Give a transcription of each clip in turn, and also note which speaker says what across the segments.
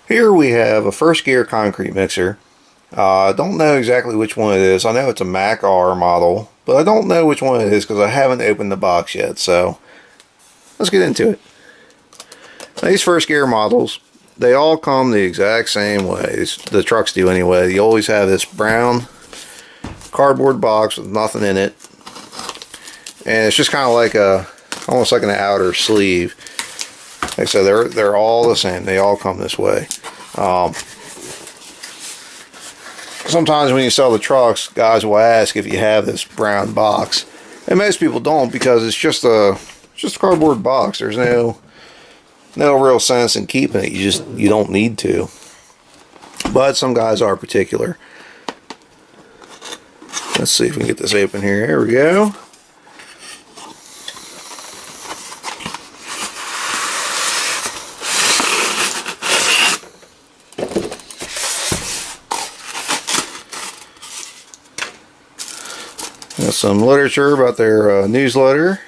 Speaker 1: Here we have a first gear concrete mixer. I don't know exactly which one it is. I know it's a Mack R model, but I don't know which one it is because I haven't opened the box yet. So let's get into it. These first gear models, they all come the exact same way. The trucks do anyway. You always have this brown cardboard box with nothing in it, and it's just kind of like almost like an outer sleeve. Like I said, they're all the same. They all come this way. Sometimes when you sell the trucks, guys will ask if you have this brown box, and most people don't because it's just a cardboard box. There's no real sense in keeping it. You don't need to. But some guys are particular. Let's see if we can get this open here. There we go. Got some literature about their newsletter.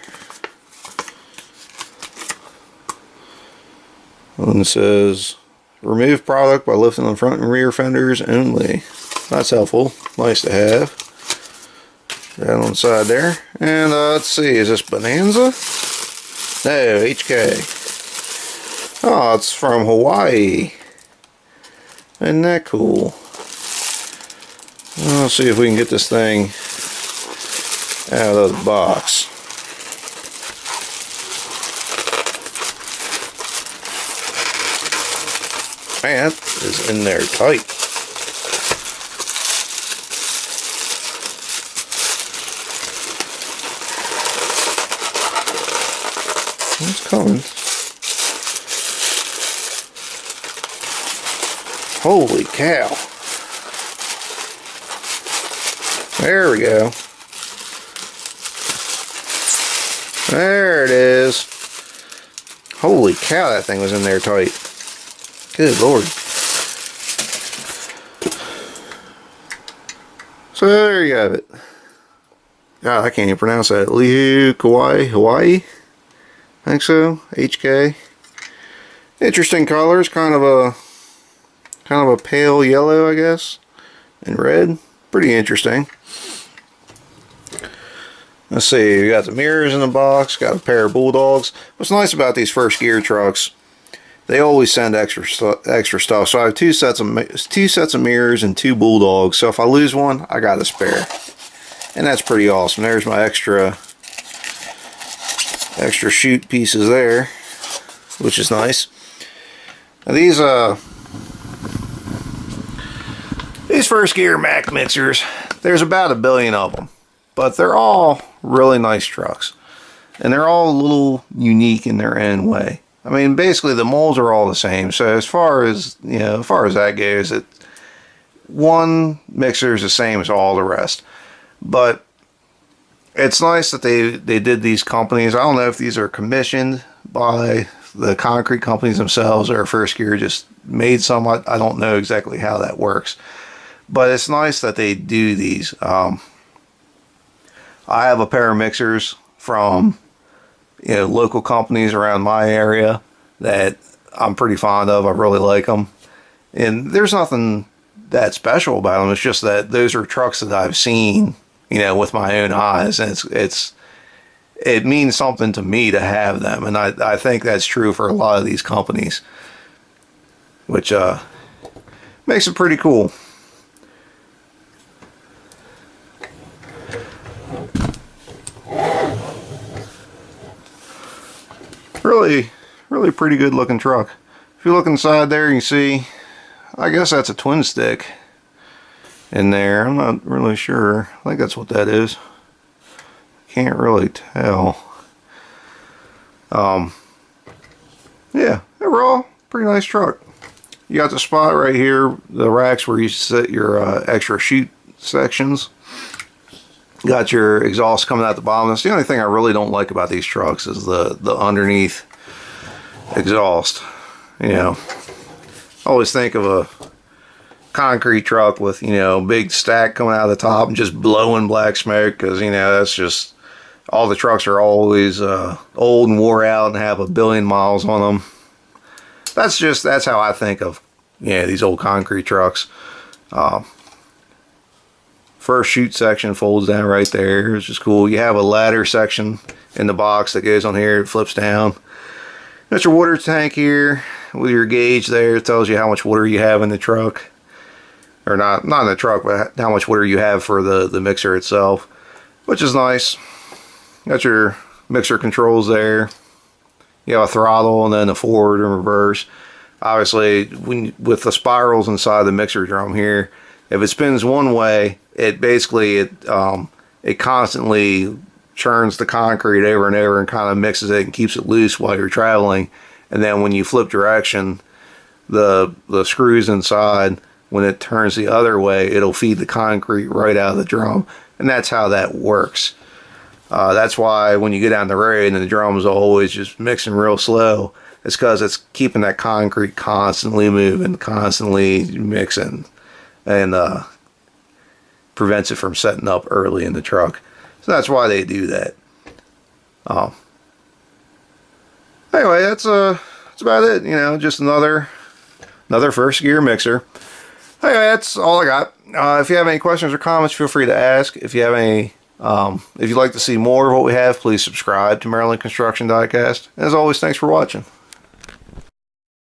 Speaker 1: One says, remove product by lifting the front and rear fenders only. That's helpful. Nice to have. Right on the side there. And let's see, is this Bonanza? No, HK. Oh, it's from Hawaii. Isn't that cool? Let's see if we can get this thing out of the box. Man, that is in there tight. It's coming. Holy cow. There we go. There it is. Holy cow, that thing was in there tight. Good Lord. So there you have it. God, I can't even pronounce that. Kauai, Hawaii? I think so. HK. Interesting colors, kind of a pale yellow, I guess, and red. Pretty interesting. Let's see, we got the mirrors in the box, got a pair of bulldogs. What's nice about these first gear trucks, they always send extra stuff. So I have two sets of mirrors and 2 bulldogs. So if I lose one, I got a spare, and that's pretty awesome. There's my extra chute pieces there, which is nice. Now these first gear Mack mixers, there's about 1 billion of them, but they're all really nice trucks, and they're all a little unique in their own way. I mean, basically the molds are all the same. So as far as that goes, one mixer is the same as all the rest. But it's nice that they did these companies. I don't know if these are commissioned by the concrete companies themselves or First Gear just made some. I don't know exactly how that works. But it's nice that they do these. I have a pair of mixers from local companies around my area that I'm pretty fond of. I really like them, and there's nothing that special about them. It's just that those are trucks that I've seen, with my own eyes, and it means something to me to have them, and I think that's true for a lot of these companies, which makes it pretty cool. Really pretty good looking truck. If you look inside there, you can see, I guess that's a twin stick in there. I'm not really sure. I think that's what that is. Can't really tell. Yeah, overall, pretty nice truck. You got the spot right here, the racks where you set your extra chute sections. Got your exhaust coming out the bottom. That's the only thing I really don't like about these trucks is the underneath exhaust. I always think of a concrete truck with, big stack coming out of the top and just blowing black smoke, because, that's just, all the trucks are always old and wore out and have 1 billion miles on them. That's how I think of yeah, these old concrete trucks. First chute section folds down right there, which is cool. You have a ladder section in the box that goes on here, it flips down. That's your water tank here with your gauge there. It tells you how much water you have in the truck. Or not in the truck, but how much water you have for the mixer itself, which is nice. Got your mixer controls there. You have a throttle and then a forward and reverse. Obviously, with the spirals inside the mixer drum here, if it spins one way, it basically it constantly churns the concrete over and over and kind of mixes it and keeps it loose while you're traveling. And then when you flip direction, the screws inside, when it turns the other way, it'll feed the concrete right out of the drum. And that's how that works. That's why when you get down the road and the drum's always just mixing real slow, it's because it's keeping that concrete constantly moving, constantly mixing, and prevents it from setting up early in the truck. So that's why they do that. Anyway, that's about it. You know, just another first gear mixer. Anyway, that's all I got. If you have any questions or comments, feel free to ask. If you have any, if you'd like to see more of what we have, please subscribe to Maryland Construction Diecast. As always, thanks for watching.